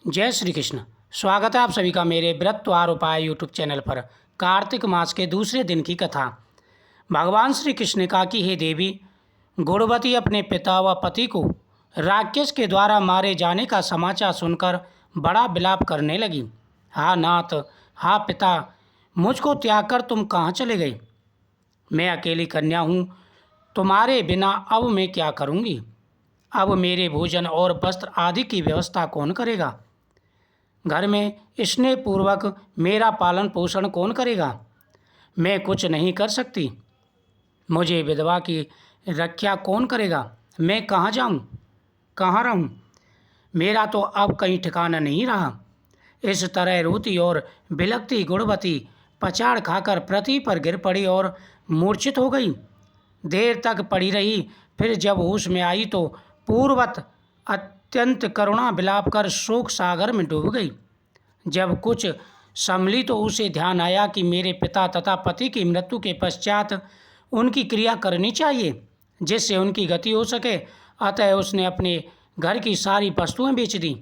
जय श्री कृष्ण। स्वागत है आप सभी का मेरे व्रत त्योहार उपाय यूट्यूब चैनल पर। कार्तिक मास के दूसरे दिन की कथा। भगवान श्री कृष्ण ने कहा कि हे देवी, गुणवती अपने पिता व पति को राक्षस के द्वारा मारे जाने का समाचार सुनकर बड़ा विलाप करने लगी। हा नाथ, हा पिता, मुझको त्याग कर तुम कहाँ चले गए? मैं अकेली कन्या हूँ, तुम्हारे बिना अब मैं क्या करूँगी? अब मेरे भोजन और वस्त्र आदि की व्यवस्था कौन करेगा? घर में स्नेहपूर्वक मेरा पालन पोषण कौन करेगा? मैं कुछ नहीं कर सकती। मुझे विधवा की रक्षा कौन करेगा? मैं कहाँ जाऊँ, कहाँ रहूँ? मेरा तो अब कहीं ठिकाना नहीं रहा। इस तरह रोती और बिलखती गुणवती पछाड़ खाकर पृथ्वी पर गिर पड़ी और मूर्छित हो गई। देर तक पड़ी रही, फिर जब होश में आई तो पूर्ववत अत्यंत करुणा विलाप कर शोक सागर में डूब गई। जब कुछ संभली तो उसे ध्यान आया कि मेरे पिता तथा पति की मृत्यु के पश्चात उनकी क्रिया करनी चाहिए जिससे उनकी गति हो सके। अतः उसने अपने घर की सारी वस्तुएं बेच दी।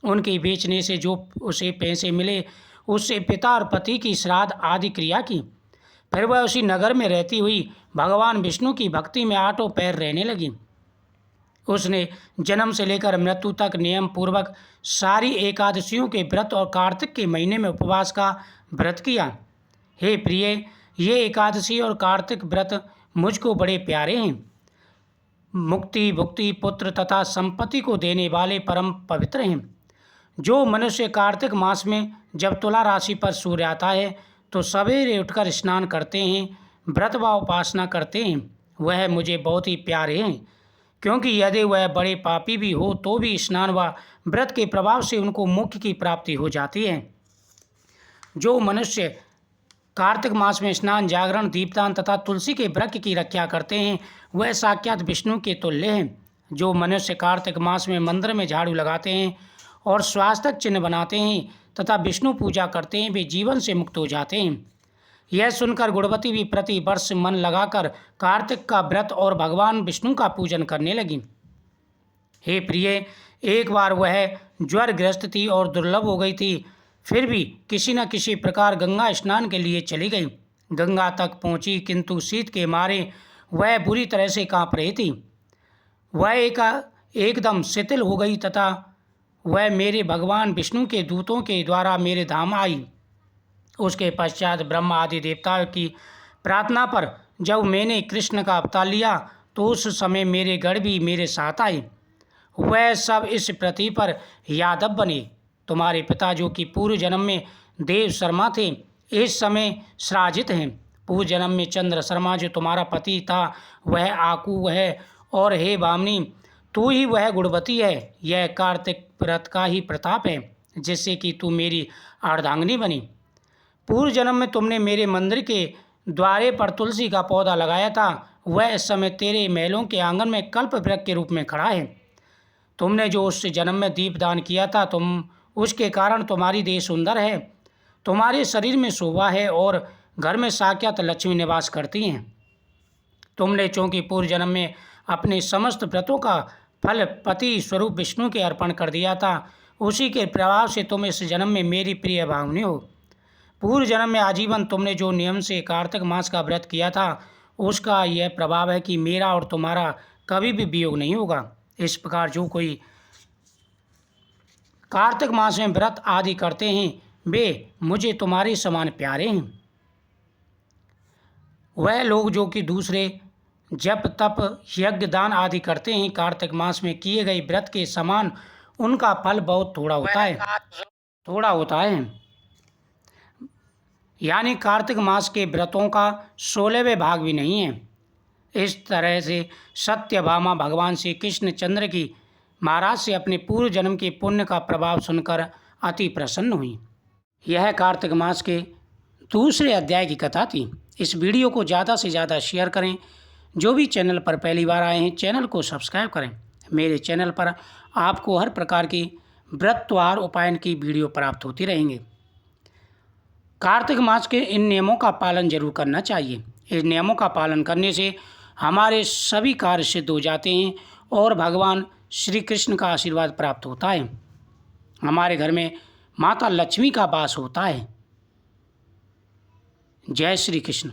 उनके बेचने से जो उसे पैसे मिले उससे पिता और पति की श्राद्ध आदि क्रिया की। फिर वह उसी नगर में रहती हुई भगवान विष्णु की भक्ति में आठों पैर रहने लगी। उसने जन्म से लेकर मृत्यु तक नियम पूर्वक सारी एकादशियों के व्रत और कार्तिक के महीने में उपवास का व्रत किया। हे प्रिय, ये एकादशी और कार्तिक व्रत मुझको बड़े प्यारे हैं। मुक्ति, भुक्ति, पुत्र तथा संपत्ति को देने वाले परम पवित्र हैं। जो मनुष्य कार्तिक मास में जब तुला राशि पर सूर्य आता है तो सवेरे उठकर स्नान करते हैं, व्रत व उपासना करते हैं, वह मुझे बहुत ही प्यारे हैं। क्योंकि यदि वह बड़े पापी भी हो तो भी स्नान व व्रत के प्रभाव से उनको मोक्ष की प्राप्ति हो जाती है। जो मनुष्य कार्तिक मास में स्नान, जागरण, दीपदान तथा तुलसी के वृक्ष की रक्षा करते हैं वह साक्षात विष्णु के तुल्य हैं। जो मनुष्य कार्तिक मास में मंदिर में झाड़ू लगाते हैं और स्वास्थ्य चिन्ह बनाते हैं तथा विष्णु पूजा करते हैं वे जीवन से मुक्त हो जाते हैं। यह सुनकर गुणवती भी प्रति वर्ष मन लगाकर कार्तिक का व्रत और भगवान विष्णु का पूजन करने लगी। हे प्रिय, एक बार वह ज्वरग्रस्त थी और दुर्लभ हो गई थी, फिर भी किसी न किसी प्रकार गंगा स्नान के लिए चली गई। गंगा तक पहुंची किंतु शीत के मारे वह बुरी तरह से कांप रही थी। वह एकदम शिथिल हो गई तथा वह मेरे भगवान विष्णु के दूतों के द्वारा मेरे धाम आई। उसके पश्चात ब्रह्मा आदि देवताओं की प्रार्थना पर जब मैंने कृष्ण का अवतार लिया तो उस समय मेरे गढ़ भी मेरे साथ आए। वह सब इस पृथ्वी पर यादव बने। तुम्हारे पिता जो कि पूर्व जन्म में देव शर्मा थे इस समय श्राजित हैं। पूर्व जन्म में चंद्र शर्मा जो तुम्हारा पति था वह आकू है, और हे भामिनी, तू ही वह गुणवती है। यह कार्तिक व्रत का ही प्रताप है जिससे कि तू मेरी अर्धांगिनी बनी। पूर्व जन्म में तुमने मेरे मंदिर के द्वारे पर तुलसी का पौधा लगाया था, वह इस समय तेरे महलों के आंगन में कल्प वृक्ष के रूप में खड़ा है। तुमने जो उस जन्म में दीप दान किया था उसके कारण तुम्हारी देह सुंदर है, तुम्हारे शरीर में शोभा है और घर में साक्षात लक्ष्मी निवास करती हैं। तुमने चूंकि पूर्व जन्म में अपने समस्त व्रतों का फल पति स्वरूप विष्णु के अर्पण कर दिया था, उसी के प्रभाव से तुम इस जन्म में मेरी प्रिय भावनी हो। पूर्व जन्म में आजीवन तुमने जो नियम से कार्तिक मास का व्रत किया था उसका यह प्रभाव है कि मेरा और तुम्हारा कभी भी वियोग नहीं होगा। इस प्रकार जो कोई कार्तिक मास में व्रत आदि करते हैं वे मुझे तुम्हारे समान प्यारे हैं। वह लोग जो कि दूसरे जप तप यज्ञ दान आदि करते हैं कार्तिक मास में किए गए व्रत के समान उनका फल बहुत थोड़ा होता है। यानी कार्तिक मास के व्रतों का 16वें भाग भी नहीं है। इस तरह से सत्यभामा भगवान श्री कृष्ण चंद्र की महाराज से अपने पूर्व जन्म के पुण्य का प्रभाव सुनकर अति प्रसन्न हुई। यह कार्तिक मास के दूसरे अध्याय की कथा थी। इस वीडियो को ज़्यादा से ज़्यादा शेयर करें। जो भी चैनल पर पहली बार आए हैं चैनल को सब्सक्राइब करें। मेरे चैनल पर आपको हर प्रकार की व्रत त्योहार उपायन की वीडियो प्राप्त होती रहेंगे। कार्तिक मास के इन नियमों का पालन जरूर करना चाहिए। इस नियमों का पालन करने से हमारे सभी कार्य सिद्ध हो जाते हैं और भगवान श्री कृष्ण का आशीर्वाद प्राप्त होता है। हमारे घर में माता लक्ष्मी का वास होता है। जय श्री कृष्ण।